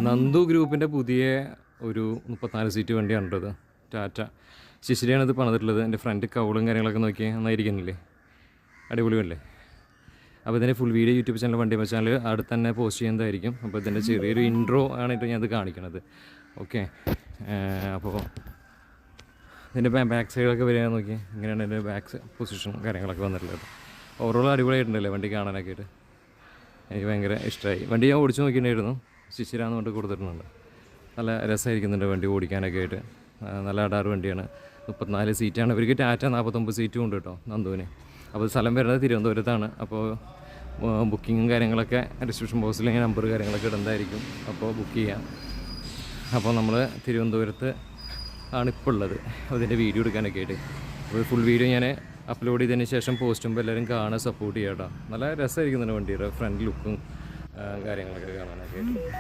നന്ദു ഗ്രൂപ്പിൻ്റെ പുതിയ ഒരു 34 സീറ്റ് വണ്ടിയാണുള്ളത്. ടാറ്റ ശിശിരിയാണ് ഇത് പണിതിട്ടുള്ളത്. എൻ്റെ ഫ്രണ്ട് കൗളും കാര്യങ്ങളൊക്കെ നോക്കി നന്നായിരിക്കുന്നില്ലേ, അടിപൊളിയല്ലേ. അപ്പോൾ ഇതിൻ്റെ ഫുൾ വീഡിയോ യൂട്യൂബ് ചാനൽ വണ്ടി ചാനൽ അടുത്ത് തന്നെ പോസ്റ്റ് ചെയ്യുന്നതായിരിക്കും. അപ്പോൾ ഇതിൻ്റെ ചെറിയൊരു ഇൻട്രോ ആണിട്ട് ഞാൻ ഇത് കാണിക്കണത്. ഓക്കെ, അപ്പോൾ ഇതിൻ്റെ ബാക്ക് സൈഡൊക്കെ വരിക നോക്കി, ഇങ്ങനെയാണ് എൻ്റെ ബാക്ക് പൊസിഷനും കാര്യങ്ങളൊക്കെ വന്നിട്ടുള്ളത്. ഓവറോൾ അടിപൊളിയായിട്ടുണ്ടല്ലേ വണ്ടി കാണാനൊക്കെ ആയിട്ട്. എനിക്ക് ഭയങ്കര ഇഷ്ടമായി. വണ്ടി ഞാൻ ഓടിച്ച് നോക്കിയിട്ടുണ്ടായിരുന്നു. ശിശിരാന്ന് കൊണ്ട് കൊടുത്തിട്ടുണ്ട്. നല്ല രസമായിരിക്കുന്നുണ്ട് വണ്ടി ഓടിക്കാനൊക്കെ ആയിട്ട്. നല്ല അടാറ് വണ്ടിയാണ്. 34 സീറ്റാണ്. ഇവർക്ക് ടാറ്റ 49 സീറ്റും ഉണ്ട് കേട്ടോ നന്ദുവിന്. അപ്പോൾ സ്ഥലം വരുന്നത് തിരുവനന്തപുരത്താണ്. അപ്പോൾ ബുക്കിങ്ങും കാര്യങ്ങളൊക്കെ ഡിസ്ക്രിപ്ഷൻ ബോക്സിൽ നമ്പർ കാര്യങ്ങളൊക്കെ ഇടുന്നതായിരിക്കും. അപ്പോൾ ബുക്ക് ചെയ്യാം. അപ്പോൾ നമ്മൾ തിരുവനന്തപുരത്ത് ആണ് ഇപ്പോൾ ഉള്ളത്. അതിൻ്റെ വീഡിയോ എടുക്കാനൊക്കെ ആയിട്ട്. അപ്പോൾ ഫുൾ വീഡിയോ ഞാൻ അപ്ലോഡ് ചെയ്തതിന് ശേഷം പോസ്റ്റ് ചെയ്യുമ്പോൾ എല്ലാവരും കാണാൻ സപ്പോർട്ട് ചെയ്യാം കേട്ടോ. നല്ല രസമായിരിക്കുന്നുണ്ട് വണ്ടിയുടെ ഫ്രണ്ട് ലുക്കും കാര്യങ്ങളൊക്കെ കാണാനൊക്കെ ആയിട്ട്.